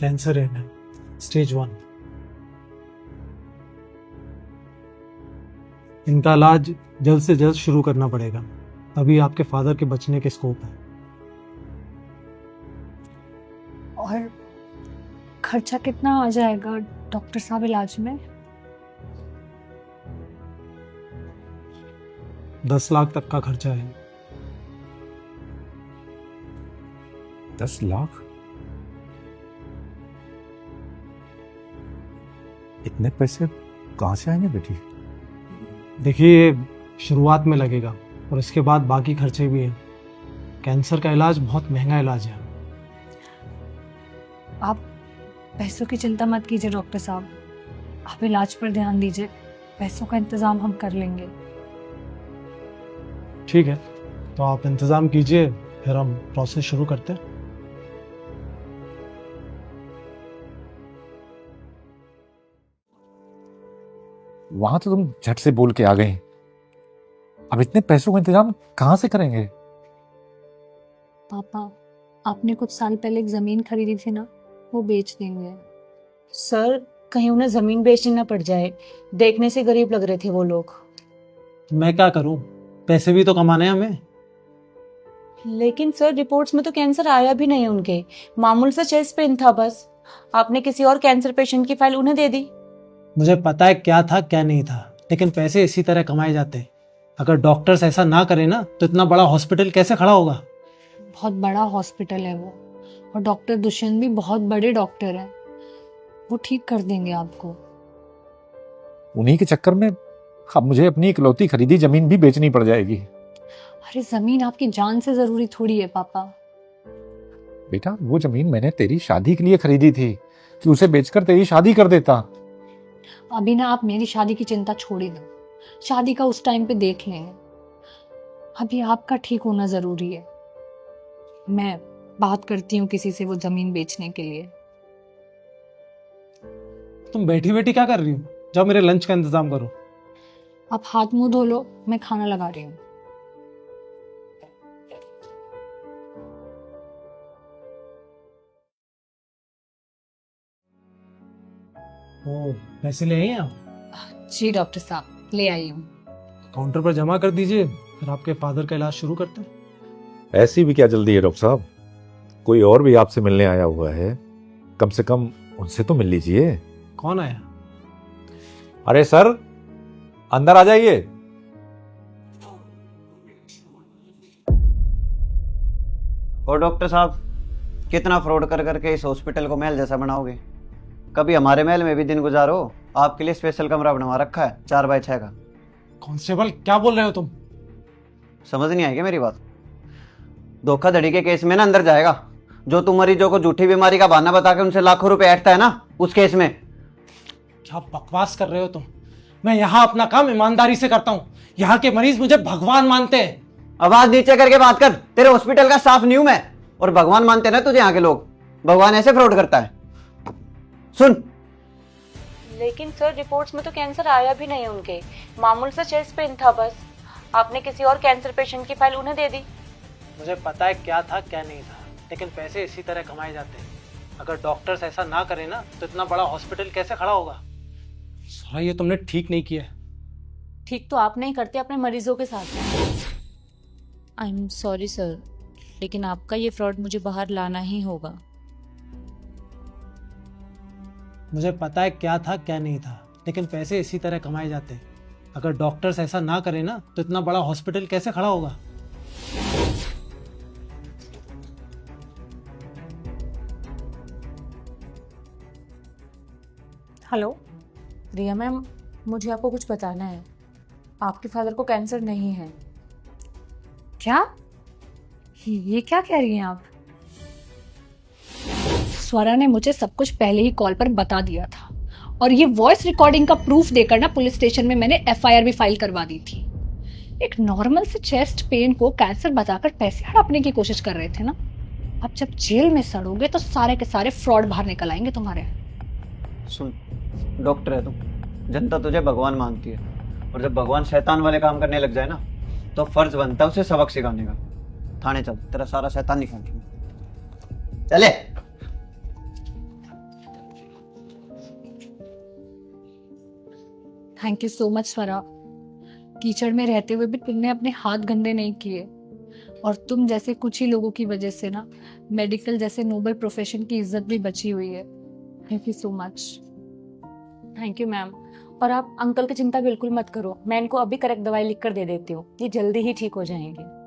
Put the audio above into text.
Cancer है, stage 1। इनका इलाज जल्द से जल्द शुरू करना पड़ेगा, तभी आपके फादर के बचने के स्कोप है। और खर्चा कितना आ जाएगा डॉक्टर साहब इलाज में? 10 लाख तक का खर्चा है। 10 लाख? इतने पैसे कहाँ से आएंगे बेटी? देखिए, शुरुआत में लगेगा और इसके बाद बाकी खर्चे भी हैं। कैंसर का इलाज बहुत महंगा इलाज है। आप पैसों की चिंता मत कीजिए डॉक्टर साहब, आप इलाज पर ध्यान दीजिए, पैसों का इंतजाम हम कर लेंगे। ठीक है, तो आप इंतज़ाम कीजिए, फिर हम प्रोसेस शुरू करते हैं। वहां तो तुम झट से बोल के आ गए, अब इतने पैसों का इंतजाम कहाँ से करेंगे? पापा, आपने कुछ साल पहले एक जमीन खरीदी थी ना, वो बेच देंगे। सर, कहीं उन्हें जमीन बेचनी ना पड़ जाए, देखने से गरीब लग रहे थे वो लोग। तो मैं क्या करूं, पैसे भी तो कमाने हैं हमें। लेकिन सर, रिपोर्ट्स में तो कैंसर आया भी नहीं उनके, मामूल सा चेस्ट पेन था बस। आपने किसी और कैंसर पेशेंट की फाइल उन्हें दे दी। मुझे पता है क्या था क्या नहीं था, लेकिन पैसे इसी तरह कमाए जाते। अगर डॉक्टर्स ऐसा ना करें ना, तो इतना बड़ा हॉस्पिटल कैसे खड़ा होगा। बहुत बड़ा हॉस्पिटल है वो, और डॉक्टर दुष्यंत भी बहुत बड़े डॉक्टर हैं, वो ठीक कर देंगे आपको। उन्हीं के चक्कर में अब मुझे अपनी इकलौती खरीदी जमीन भी बेचनी पड़ जाएगी। अरे जमीन आपकी जान से जरूरी थोड़ी है पापा। बेटा, वो जमीन मैंने तेरी शादी के लिए खरीदी थी कि उसे बेचकर तेरी शादी कर देता। अभी ना आप मेरी शादी की चिंता छोड़ ही दो, शादी का उस टाइम पे देख लेंगे, अभी आपका ठीक होना जरूरी है। मैं बात करती हूँ किसी से वो जमीन बेचने के लिए। तुम बैठी बैठी क्या कर रही हो, जाओ मेरे लंच का इंतजाम करो। आप हाथ मुंह धो लो, मैं खाना लगा रही हूँ। ओ, पैसे ले आइए आप, जी डॉक्टर साहब, ले आई हूँ। काउंटर पर जमा कर दीजिए, फिर आपके फादर का इलाज शुरू करते हैं। ऐसी भी क्या जल्दी है डॉक्टर साहब? कोई और भी आपसे मिलने आया हुआ है, कम से कम उनसे तो मिल लीजिए। कौन आया? अरे सर, अंदर आ जाइए। और डॉक्टर साहब, कितना फ्रॉड कर करके इस हॉस्पिटल को महल जैसा बनाओगे? कभी हमारे महल में भी दिन गुजारो। आपके लिए स्पेशल कमरा बनवा रखा है 4x6 का। कांस्टेबल, क्या बोल रहे हो तुम? समझ नहीं आएगी मेरी बात? धोखाधड़ी के केस में ना अंदर जाएगा। जो तुम मरीजों को झूठी बीमारी का बहाना बता के उनसे लाखों रुपए ऐंठता है ना, उस केस में। क्या बकवास कर रहे हो तुम? मैं यहाँ अपना काम ईमानदारी से करता हूँ, यहाँ के मरीज मुझे भगवान मानते हैं। आवाज नीचे करके बात कर, तेरे हॉस्पिटल का स्टाफ न्यू है और भगवान मानते ना तुझे यहाँ के लोग। भगवान ऐसे फ्रॉड करता है? सुन, लेकिन सर, रिपोर्ट्स में तो कैंसर आया भी नहीं उनके, मामूल सा चेस्ट पेन था बस। आपने किसी और कैंसर पेशेंट की फाइल उन्हें दे दी। मुझे पता है क्या था क्या नहीं था, लेकिन पैसे इसी तरह कमाए जाते हैं। अगर डॉक्टर्स ऐसा ना करें ना, तो इतना बड़ा हॉस्पिटल कैसे खड़ा होगा। साला, ये तुमने ठीक नहीं किया। ठीक तो आप नहीं करते अपने मरीजों के साथ। आई एम सॉरी सर, लेकिन आपका ये फ्रॉड मुझे बाहर लाना ही होगा। मुझे पता है क्या था क्या नहीं था, लेकिन पैसे इसी तरह कमाए जाते हैं। अगर डॉक्टर्स ऐसा ना करें ना, तो इतना बड़ा हॉस्पिटल कैसे खड़ा होगा। हेलो रिया मैम, मुझे आपको कुछ बताना है। आपके फादर को कैंसर नहीं है। क्या? ये क्या कह रही हैं आप? स्वरा ने मुझे सब कुछ पहले ही कॉल पर बता दिया था, और ये वॉइस रिकॉर्डिंग का प्रूफ देकर ना पुलिस स्टेशन में मैंने एफआईआर भी फाइल करवा दी थी। एक नॉर्मल से चेस्ट पेन को कैंसर बताकर पैसे हड़पने की कोशिश कर रहे थे ना। अब जब जेल में सड़ोगे तो सारे के सारे फ्रॉड बाहर निकल आएंगे तुम्हारे। सुन, डॉक्टर है तुम, जनता तुझे भगवान मानती है, और जब भगवान शैतान वाले काम करने लग जाए ना, तो फर्ज बनता है उसे सबक सिखाने का। थाने चल, तेरा सारा शैतान निकाल। चले। थैंक यू सो मच स्वरा। कीचड़ में रहते हुए भी तुमने अपने हाथ गंदे नहीं किए, और तुम जैसे कुछ ही लोगों की वजह से ना मेडिकल जैसे नोबल प्रोफेशन की इज्जत भी बची हुई है। Thank you so much. Thank you ma'am. और आप अंकल की चिंता बिल्कुल मत करो, मैं इनको अभी करेक्ट दवाई लिख कर दे देती हूँ, ये जल्दी ही ठीक हो जाएंगे।